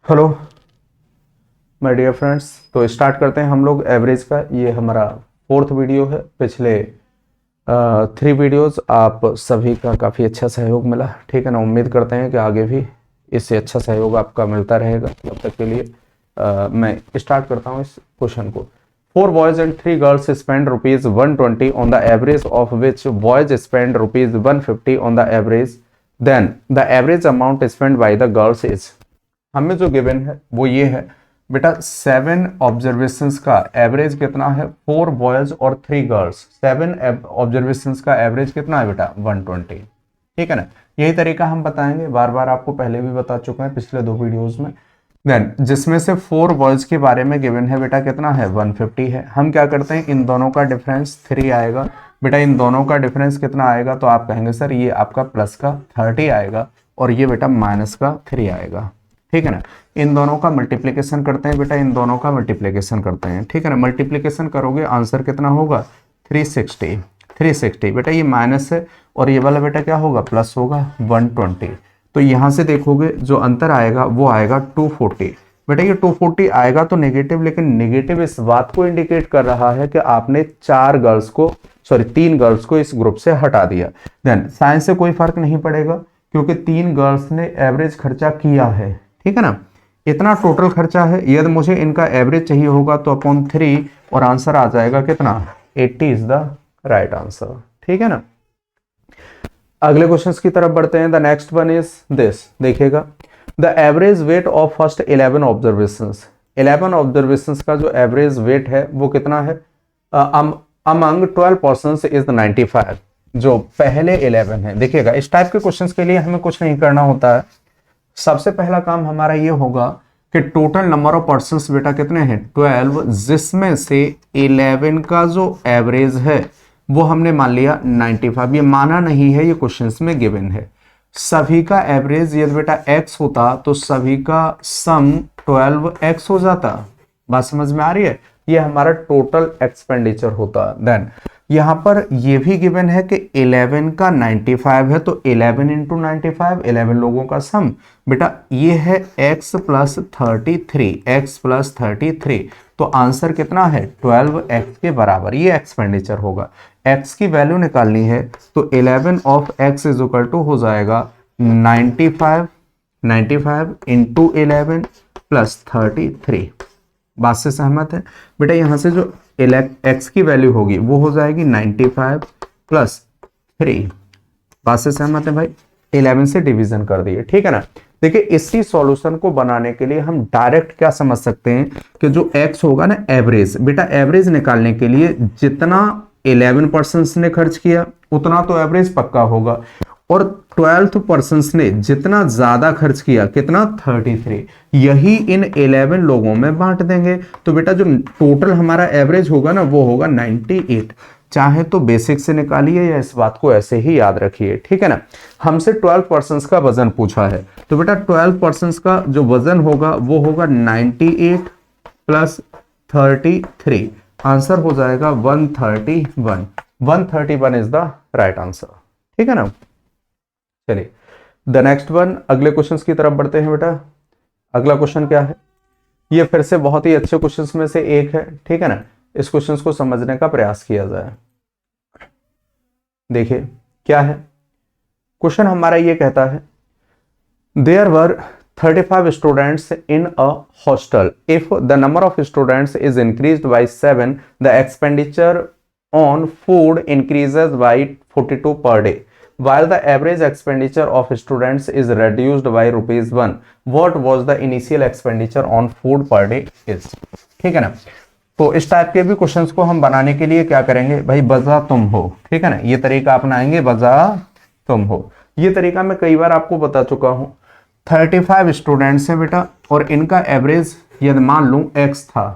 Hello my dear friends. तो start करते हैं हम लोग एवरेज का। ये हमारा फोर्थ वीडियो है। पिछले 3 वीडियोस आप सभी का काफ़ी अच्छा सहयोग मिला, ठीक है ना। उम्मीद करते हैं कि आगे भी इससे अच्छा सहयोग आपका मिलता रहेगा। तब तक के लिए मैं स्टार्ट करता हूँ इस क्वेश्चन को। 4 boys and 3 girls spend ₹120 on the average of which boys spend ₹150 on the average, then the average amount spend by the girls is. हमें जो गिवन है वो ये है बेटा, 7 ऑब्जर्वेशंस का एवरेज कितना है? 4 बॉयज और 3 गर्ल्स। 7 ऑब्जर्वेशंस का एवरेज कितना है बेटा? 120, ठीक है ना। यही तरीका हम बताएंगे, बार बार आपको पहले भी बता चुके हैं पिछले 2 वीडियोस में। देन जिसमें से 4 बॉयज के बारे में गिवन है बेटा, कितना है? 150 है। हम क्या करते हैं, इन दोनों का डिफरेंस 3 आएगा बेटा। इन दोनों का डिफरेंस कितना आएगा? तो आप कहेंगे सर ये आपका प्लस का 30 आएगा और ये बेटा माइनस का 3 आएगा, ठीक है ना। इन दोनों का मल्टीप्लिकेशन करते हैं बेटा, इन दोनों का मल्टीप्लिकेशन करते हैं, ठीक है ना। मल्टीप्लिकेशन करोगे आंसर कितना होगा? 360 बेटा। ये माइनस है और ये वाला बेटा क्या होगा? प्लस होगा 120। तो यहां से देखोगे जो अंतर आएगा वो आएगा 240 बेटा। ये 240 आएगा तो नेगेटिव, लेकिन नेगेटिव इस बात को इंडिकेट कर रहा है कि आपने 3 गर्ल्स को इस ग्रुप से हटा दिया। देन साइंस से कोई फर्क नहीं पड़ेगा क्योंकि 3 गर्ल्स ने एवरेज खर्चा किया है, ठीक है ना। इतना टोटल खर्चा है। यदि मुझे इनका एवरेज चाहिए होगा तो अपॉन 3 और आंसर आ जाएगा कितना? 80 इज द राइट आंसर, ठीक है ना। अगले क्वेश्चंस की तरफ बढ़ते हैं। The next one is this, देखिएगा। The average weight of first 11 observations. 11 observations का जो एवरेज वेट है वो कितना है? Among 12 persons is 95। जो पहले 11 है, देखिएगा इस टाइप के क्वेश्चंस के लिए हमें कुछ नहीं करना होता है। सबसे पहला काम हमारा ये होगा कि टोटल नंबर ऑफ पर्सन्स बेटा कितने हैं? 12, जिसमें से 11 का जो एवरेज है वो हमने मान लिया 95। ये माना नहीं है, ये क्वेश्चंस में गिवन है। सभी का एवरेज यदि बेटा x होता तो सभी का सम 12x हो जाता। बात समझ में आ रही है? ये हमारा टोटल एक्सपेंडिचर होता। देन यहां पर ये भी गिवन है कि 11 का 95 है तो 11 इंटू 95, 11 लोगों का सम बेटा ये है x प्लस 33। तो आंसर कितना है? 12x के बराबर ये एक्सपेंडिचर होगा। x की वैल्यू निकालनी है तो 11 of x is equal to हो जाएगा 95 इंटू 11 प्लस 33। बात से सहमत है बेटा? यहां से जो x की वैल्यू होगी वो हो जाएगी 95 प्लस 3। बात से सहमत है भाई? 11 से डिवीजन कर दिए, ठीक है ना। देखिए इसी सॉल्यूशन को बनाने के लिए हम डायरेक्ट क्या समझ सकते हैं कि जो x होगा ना एवरेज, बेटा एवरेज निकालने के लिए जितना 11% ने खर्च किया उतना तो एवरेज पक्का होगा, और 12th पर्सन्स ने जितना ज्यादा खर्च किया कितना? 33। यही इन 11 लोगों में बांट देंगे तो बेटा जो टोटल हमारा एवरेज होगा ना वो होगा 98। चाहे तो बेसिक से निकालिए या इस बात को ऐसे ही याद रखिए, ठीक है ना। हमसे 12 पर्सन्स का वजन पूछा है तो बेटा 12 पर्सन्स का जो वजन होगा वो होगा 98 प्लस 33। आंसर हो जाएगा 131। 131 इज द राइट आंसर, ठीक है ना। चलिए द नेक्स्ट वन, अगले क्वेश्चंस की तरफ बढ़ते हैं बेटा। अगला क्वेश्चन क्या है? ये फिर से बहुत ही अच्छे क्वेश्चंस में से एक है, ठीक है ना। इस क्वेश्चंस को समझने का प्रयास किया जाए। देखिए क्या है क्वेश्चन हमारा, ये कहता है there were 35 students in a hostel. If the number of students is increased by 7, the expenditure on food increases by 42 per day, while the average expenditure of students is reduced by ₹1, what was the initial expenditure on food per day is। ठीक है ना। तो इस type के भी questions को हम बनाने के लिए क्या करेंगे भाई? बजा तुम हो, ठीक है ना। ये तरीका अपनाएंगे, बजा तुम हो। ये तरीका मैं कई बार आपको बता चुका हूं। 35 स्टूडेंट्स हैं बेटा और इनका एवरेज यदि मान लूं x था,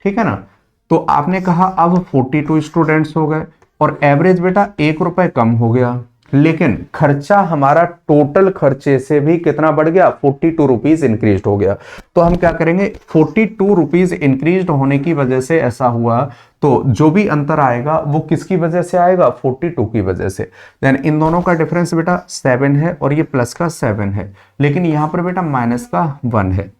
ठीक है ना। तो आपने कहा अब 42 स्टूडेंट्स हो गए और एवरेज बेटा ₹1 कम हो गया, लेकिन खर्चा हमारा टोटल खर्चे से भी कितना बढ़ गया? 42 रुपीज इंक्रीज हो गया। तो हम क्या करेंगे? 42 रुपीज इंक्रीज होने की वजह से ऐसा हुआ, तो जो भी अंतर आएगा वो किसकी वजह से आएगा? 42 की वजह से। देन इन दोनों का डिफरेंस बेटा 7 है और ये प्लस का 7 है, लेकिन यहां पर बेटा माइनस का 1 है।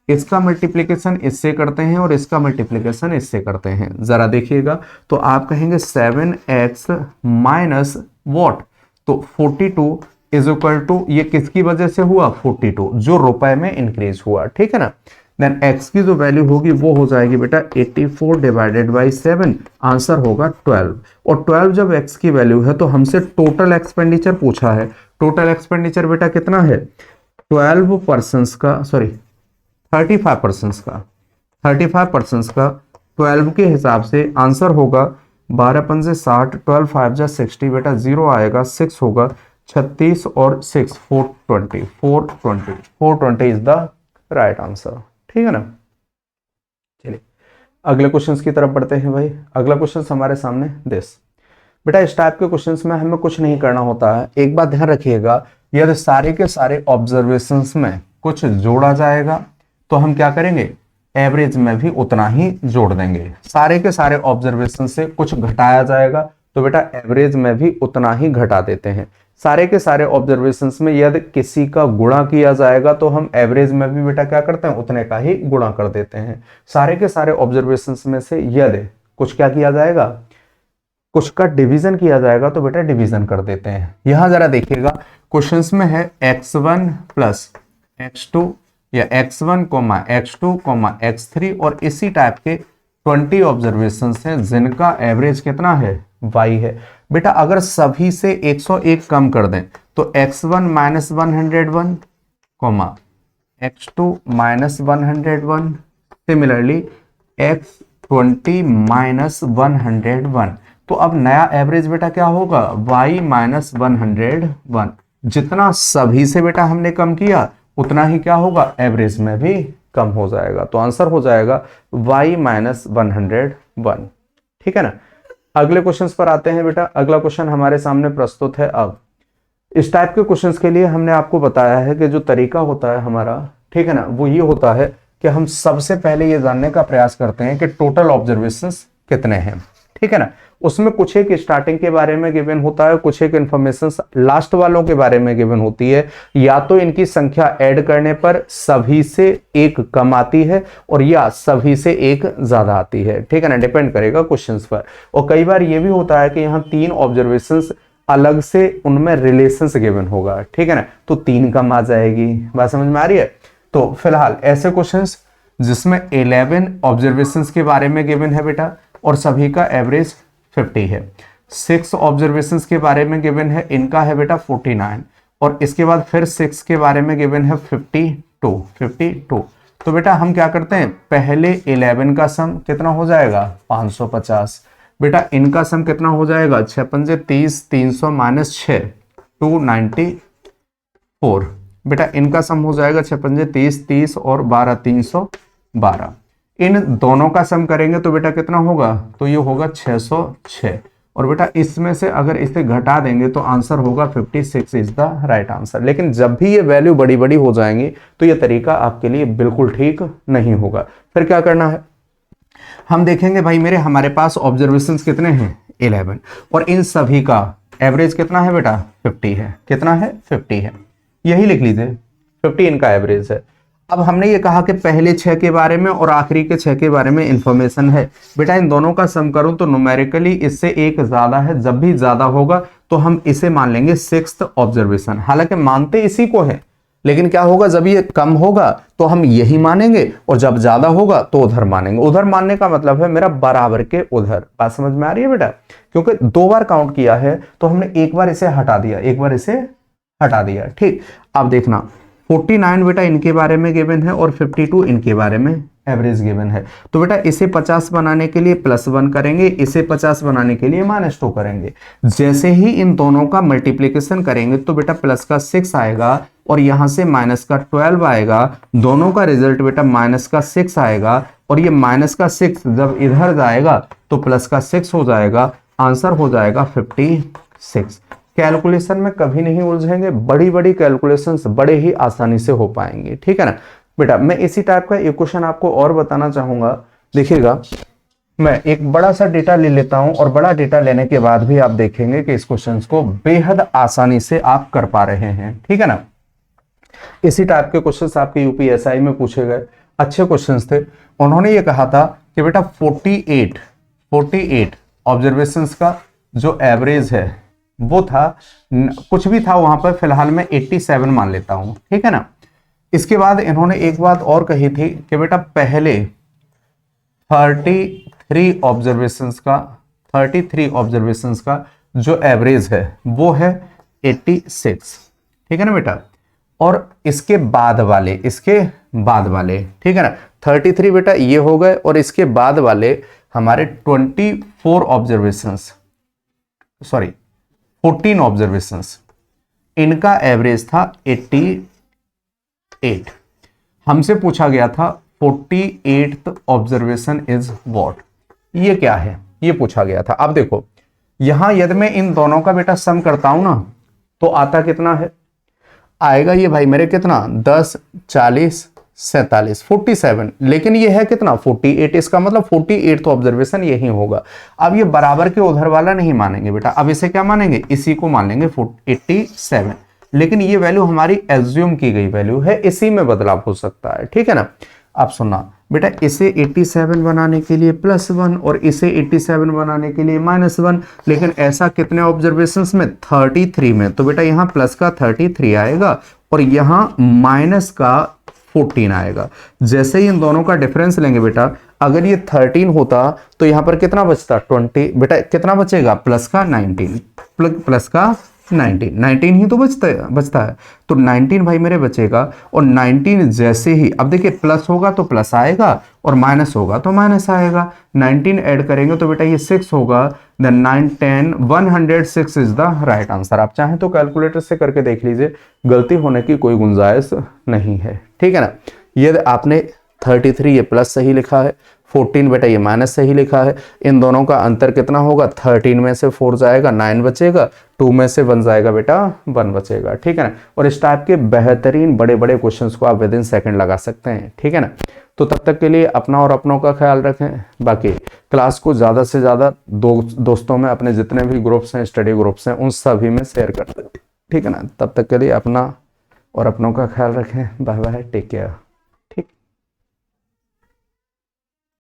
इसका मल्टीप्लिकेशन इससे करते हैं और इसका मल्टीप्लिकेशन इससे करते हैं, जरा देखिएगा। तो आप कहेंगे 7x माइनस वॉट, तो 42 इज इक्वल टू, ये किसकी वजह से हुआ, 42 जो रुपए में इंक्रीज हुआ, ठीक है ना। देन x की जो वैल्यू होगी वो हो जाएगी बेटा 84 डिवाइडेड बाई 7, आंसर होगा 12। और 12 जब x की वैल्यू है तो हमसे टोटल एक्सपेंडिचर पूछा है। टोटल एक्सपेंडिचर बेटा कितना है, 12% का, सॉरी 35% का, 35% का 12 के हिसाब से आंसर होगा 12 पंजे 60, 12 5 जा 60 बेटा, 0 आएगा, 6 होगा, 36 और 6 420, 420 इज द राइट आंसर, ठीक है ना। चलिए अगले क्वेश्चंस की तरफ बढ़ते हैं भाई। अगला क्वेश्चन हमारे सामने दिस, बेटा इस टाइप के क्वेश्चंस में हमें कुछ नहीं करना होता है। एक बात ध्यान रखिएगा, यदि सारे के सारे ऑब्जर्वेशंस में कुछ जोड़ा जाएगा तो हम क्या करेंगे, एवरेज में भी उतना ही जोड़ देंगे। सारे के सारे ऑब्जर्वेशन से कुछ घटाया जाएगा तो बेटा एवरेज में भी उतना ही घटा देते हैं। सारे के सारे ऑब्जर्वेशंस में यदि किसी का गुणा किया जाएगा तो हम एवरेज में भी बेटा क्या करते हैं, उतने का ही गुणा कर देते हैं। सारे के सारे ऑब्जर्वेशंस में से यदि कुछ क्या किया जाएगा, कुछ का डिवीजन किया जाएगा तो बेटा डिवीजन कर देते हैं। यहां जरा देखिएगा, क्वेश्चंस में है x1 प्लस x2 या x1, x2, x3 और इसी टाइप के 20 ऑब्जर्वेशंस हैं जिनका एवरेज कितना है, y है। बेटा अगर सभी से 101 कम कर दें तो x1 minus 101, x2 minus 101, similarly x20 minus 101। तो अब नया एवरेज बेटा क्या होगा, y माइनस 101। जितना सभी से बेटा हमने कम किया उतना ही क्या होगा, एवरेज में भी कम हो जाएगा। तो आंसर हो जाएगा y माइनस 101, ठीक है ना। अगले क्वेश्चंस पर आते हैं बेटा। अगला क्वेश्चन हमारे सामने प्रस्तुत है। अब इस टाइप के क्वेश्चंस के लिए हमने आपको बताया है कि जो तरीका होता है हमारा, ठीक है ना, वो ये होता है कि हम सबसे पहले ये जानने का प्रयास करते हैं कि टोटल ऑब्जर्वेशंस कितने हैं, ठीक है ना। उसमें कुछ एक स्टार्टिंग के बारे में गिवन होता है, कुछ एक इंफॉर्मेशन लास्ट वालों के बारे में गिवन होती है, या तो इनकी संख्या ऐड करने पर सभी से एक कम आती है और या सभी से एक ज्यादा आती है, ठीक है ना, डिपेंड करेगा क्वेश्चंस पर। और कई बार ये भी होता है कि यहाँ 3 ऑब्जर्वेशंस अलग से उनमें रिलेशंस गिवन होगा, ठीक है ना, तो 3 कम आ जाएगी। बात समझ में आ रही है। तो फिलहाल ऐसे क्वेश्चंस जिसमें 11 ऑब्जर्वेशंस के बारे में गिवन है बेटा और सभी का एवरेज 50 है, 6 ऑब्जर्वेशंस के बारे में गिवन है, इनका है बेटा 49, और इसके बाद फिर 6 के बारे में गिवन है 52। तो बेटा हम क्या करते हैं, पहले 11 का सम कितना हो जाएगा, 550। बेटा इनका सम कितना हो जाएगा, 6 पंजे 30, 300 माइनस 6, 294। बेटा इनका सम हो जाएगा 6 पंजे 30, 30 और 12, 312। इन दोनों का सम करेंगे तो बेटा कितना होगा, तो ये होगा 606। और बेटा इसमें से अगर इसे घटा देंगे तो आंसर होगा 56 इज द राइट आंसर। लेकिन जब भी ये वैल्यू बड़ी बड़ी हो जाएंगी तो ये तरीका आपके लिए बिल्कुल ठीक नहीं होगा। फिर क्या करना है, हम देखेंगे भाई मेरे हमारे पास ऑब्जर्वेशंस कितने हैं, 11, और इन सभी का एवरेज कितना है बेटा, 50 है। कितना है, 50 है, यही लिख लीजिए, 50 इनका एवरेज है। अब हमने ये कहा कि पहले 6 के बारे में और आखिरी के 6 के बारे में इंफॉर्मेशन है। बेटा इन दोनों का सम करूं तो न्यूमेरिकली इससे एक ज्यादा है, जब भी ज्यादा होगा तो हम इसे मान लेंगे 6th ऑब्जर्वेशन। हालांकि मानते इसी को है, लेकिन क्या होगा, जब ये कम होगा तो हम यही मानेंगे और जब ज्यादा होगा तो उधर मानेंगे। उधर मानने का मतलब है मेरा बराबर के उधर। बात समझ में आ रही है बेटा, क्योंकि 2 बार काउंट किया है तो हमने एक बार इसे हटा दिया, एक बार इसे हटा दिया, ठीक। अब देखना 49 बेटा इनके बारे में गिवन है और 52 इनके बारे में एवरेज गिवन है। तो बेटा इसे 50 बनाने के लिए +1 करेंगे, इसे 50 बनाने के लिए -2 करेंगे। जैसे ही इन दोनों का मल्टीप्लिकेशन करेंगे तो बेटा प्लस का 6 आएगा और यहां से माइनस का 12 आएगा। दोनों का रिजल्ट बेटा माइनस का 6 आएगा और ये माइनस का 6 जब इधर जाएगा तो प्लस का 6 हो जाएगा। आंसर हो जाएगा 56। कैलकुलेशन में कभी नहीं उलझेंगे, बड़ी बड़ी कैलकुलेशंस बड़े ही आसानी से हो पाएंगे, ठीक है ना बेटा। मैं इसी टाइप का एक क्वेश्चन आपको और बताना चाहूंगा। देखिएगा मैं एक बड़ा सा डेटा ले लेता हूं और बड़ा डेटा लेने के बाद भी आप देखेंगे कि इस क्वेश्चन को बेहद आसानी से आप कर पा रहे हैं, ठीक है ना। इसी टाइप के क्वेश्चंस आपके यूपीएसआई में पूछे गए अच्छे क्वेश्चंस थे। उन्होंने ये कहा था कि बेटा 48 ऑब्जर्वेशंस का जो एवरेज है वो था, कुछ भी था वहां पर, फिलहाल मैं 87 मान लेता हूं, ठीक है ना। इसके बाद इन्होंने एक बात और कही थी कि बेटा पहले 33 ऑब्जर्वेशंस का जो एवरेज है वो है 86, ठीक है ना बेटा। और इसके बाद वाले ठीक है ना, 33 बेटा ये हो गए, और इसके बाद वाले हमारे 14 ऑब्जर्वेशंस, इनका एवरेज था 88। हमसे पूछा गया था 48th ऑब्जर्वेशन इज व्हाट, ये क्या है, ये पूछा गया था। अब देखो यहां यदि मैं इन दोनों का बेटा सम करता हूं ना, तो आता कितना है, आएगा ये भाई मेरे कितना 10 40 47 47, लेकिन ये है कितना 48, इसका मतलब 48 तो ऑब्जर्वेशन यही होगा। अब ये बराबर के उधर वाला नहीं मानेंगे बेटा, अब इसे क्या मानेंगे, इसी को मान लेंगे 87, लेकिन ये वैल्यू हमारी एज्यूम की गई वैल्यू है, इसी में बदलाव हो सकता है, ठीक है ना। अब सुनना बेटा, इसे 87 बनाने के लिए +1 और इसे 87 बनाने के लिए -1, लेकिन ऐसा कितने ऑब्जर्वेशंस में, 33 में। तो बेटा यहाँ प्लस का 33 आएगा और यहाँ माइनस का 14 आएगा। जैसे ही इन दोनों का डिफरेंस लेंगे बेटा, अगर ये 13 होता तो यहाँ पर कितना बचता 20, बेटा कितना बचेगा प्लस का 19, प्लस का 19 ही तो बचता है। तो 19 भाई मेरे बचेगा, और 19 जैसे ही, अब देखिए प्लस होगा तो प्लस आएगा और माइनस होगा तो माइनस आएगा, 19 ऐड करेंगे तो बेटा ये 6 होगा, then 9 10 106 is the right answer. आप चाहें तो कैलकुलेटर से करके देख लीजिए, गलती होने की कोई गुंजाइश नहीं है, ठीक है ना। ये आपने 33 ये प्लस सही लिखा है, 14 बेटा ये माइनस सही लिखा है। इन दोनों का अंतर कितना होगा, 13 में से 4 जाएगा 9 बचेगा, 2 में से 1 जाएगा बेटा 1 बचेगा, ठीक है ना। और इस टाइप के बेहतरीन बड़े बड़े क्वेश्चंस को आप विद इन सेकंड लगा सकते हैं, ठीक है ना। तो तब तक के लिए अपना और अपनों का ख्याल रखें। बाकी क्लास को ज़्यादा से ज़्यादा दोस्तों में, अपने जितने भी ग्रुप्स हैं, स्टडी ग्रुप्स हैं, उन सभी में शेयर कर दें, ठीक है ना। तब तक के लिए अपना और अपनों का ख्याल रखें। Bye bye, take care.